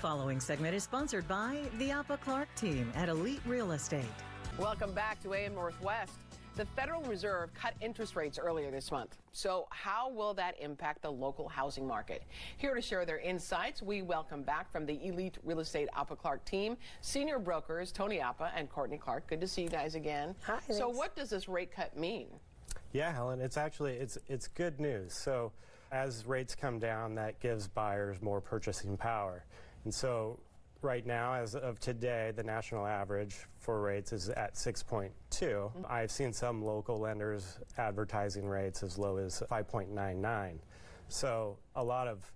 following segment is sponsored by the Apa Clarke team at Eleete Real Estate. Welcome back to AM Northwest. The Federal Reserve cut interest rates earlier this month. So how will that impact the local housing market? Here to share their insights, we welcome back from the Eleete Real Estate Apa Clarke team, senior brokers Tony Apa and Courtney Clarke. Good to see you guys again. Hi. So what does this rate cut mean? Yeah, Helen, it's good news. So as rates come down, that gives buyers more purchasing power. And so right now, as of today, the national average for rates is at 6.2. I've seen some local lenders advertising rates as low as 5.99. So a lot of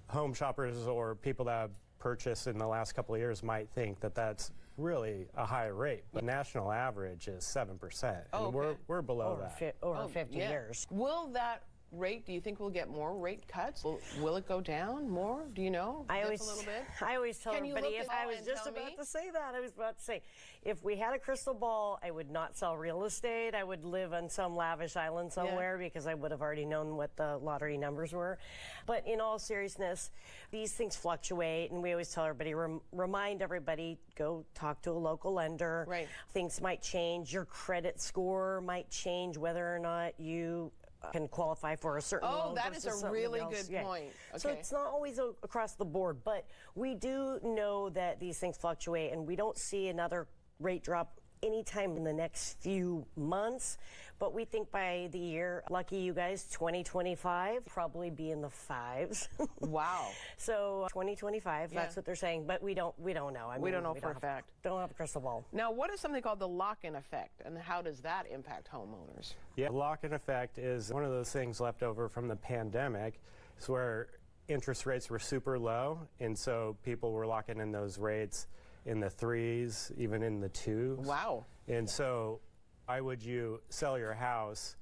home shoppers or people that have purchased in the last couple of years might think that that's really a high rate. But national average is 7%. Oh, and okay. we're below that. Over 50 years. Will that rate, do you think we'll get more rate cuts? Will it go down more? Do you know? I a always tell everybody, if I was just about to say that, I was about to say, if we had a crystal ball, I would not sell real estate. I would live on some lavish island somewhere because I would have already known what the lottery numbers were. But in all seriousness, these things fluctuate, and we always tell everybody, remind everybody, go talk to a local lender. Right. Things might change. Your credit score might change whether or not you can qualify for a certain loan. Oh, that is a really good point. Okay. So it's not always across the board, but we do know that these things fluctuate, and we don't see another rate drop anytime in the next few months. But we think by the year, lucky you guys, 2025, probably be in the fives. Wow. So 2025, that's what they're saying, but we don't know. I mean, we don't know for a fact. Don't have a crystal ball. Now, what is something called the lock-in effect, and how does that impact homeowners? Yeah, lock-in effect is one of those things left over from the pandemic. It's where interest rates were super low, and so people were locking in those rates in the 3s, even in the 2s. Wow. And so why would you sell your house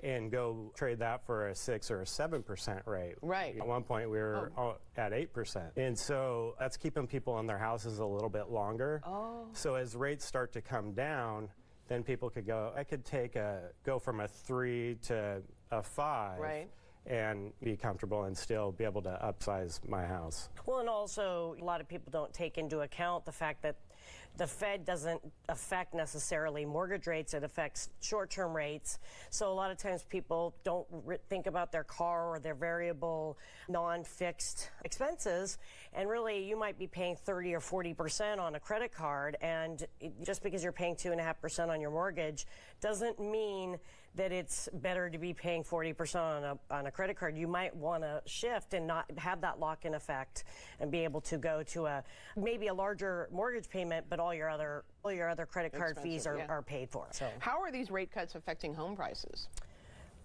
and go trade that for a 6 or a 7% rate? Right. At one point, we were at 8%. And so that's keeping people in their houses a little bit longer. Oh. So as rates start to come down, then people could go, I could go from a 3 to a 5. Right. And be comfortable and still be able to upsize my house. Well, and also a lot of people don't take into account the fact that the Fed doesn't affect necessarily mortgage rates. It affects short-term rates. So a lot of times people don't think about their car or their variable non-fixed expenses. And really, you might be paying 30 or 40% on a credit card. And just because you're paying 2.5% on your mortgage doesn't mean that it's better to be paying 40% on a credit card. You might want to shift and not have that lock-in effect and be able to go to maybe a larger mortgage payment, but all your other credit card fees are paid for. So how are these rate cuts affecting home prices?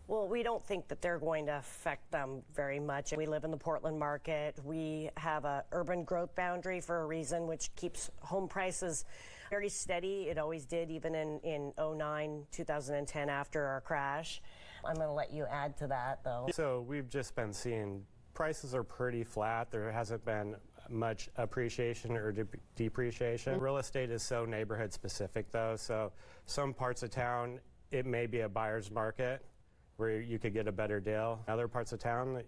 Well, we don't think that they're going to affect them very much. We live in the Portland market. We have a urban growth boundary for a reason, which keeps home prices very steady. It always did, even in 09, 2010, after our crash. I'm going to let you add to that, though. So we've just been seeing prices are pretty flat. There hasn't been much appreciation or depreciation. Real estate is so neighborhood specific, though. So some parts of town, it may be a buyer's market where you could get a better deal. Other parts of town,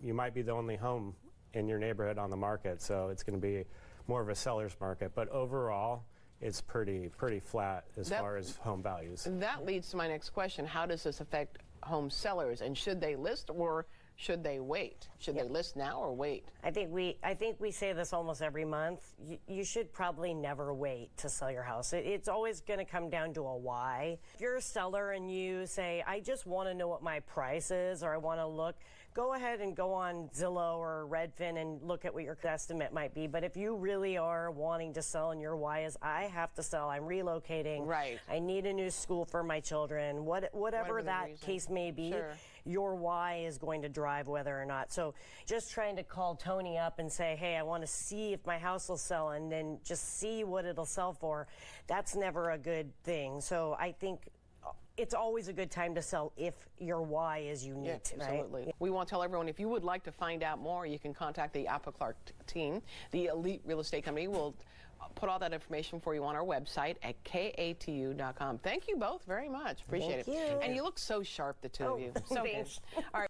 you might be the only home in your neighborhood on the market, so it's going to be more of a seller's market. But overall, it's pretty flat as far as home values. That leads to my next question. How does this affect home sellers, and should they list or should they wait? Should they list now or wait? I think we say this almost every month. You should probably never wait to sell your house. It's always going to come down to a why. If you're a seller and you say, I just want to know what my price is, or I want to look, go ahead and go on Zillow or Redfin and look at what your estimate might be. But if you really are wanting to sell and your why is, I have to sell, I'm relocating, right, I need a new school for my children, whatever that case may be, your why is going to drive whether or not. So just trying to call Tony up and say, hey, I want to see if my house will sell, and then just see what it'll sell for, that's never a good thing. So I think it's always a good time to sell if your why is unique. Absolutely. Right? We want to tell everyone, if you would like to find out more, you can contact the Apa Clarke team. The Eleete Real Estate Company will put all that information for you on our website at katu.com. Thank you both very much. Appreciate it. Thank you. And you look so sharp, the two of you. So good. All right.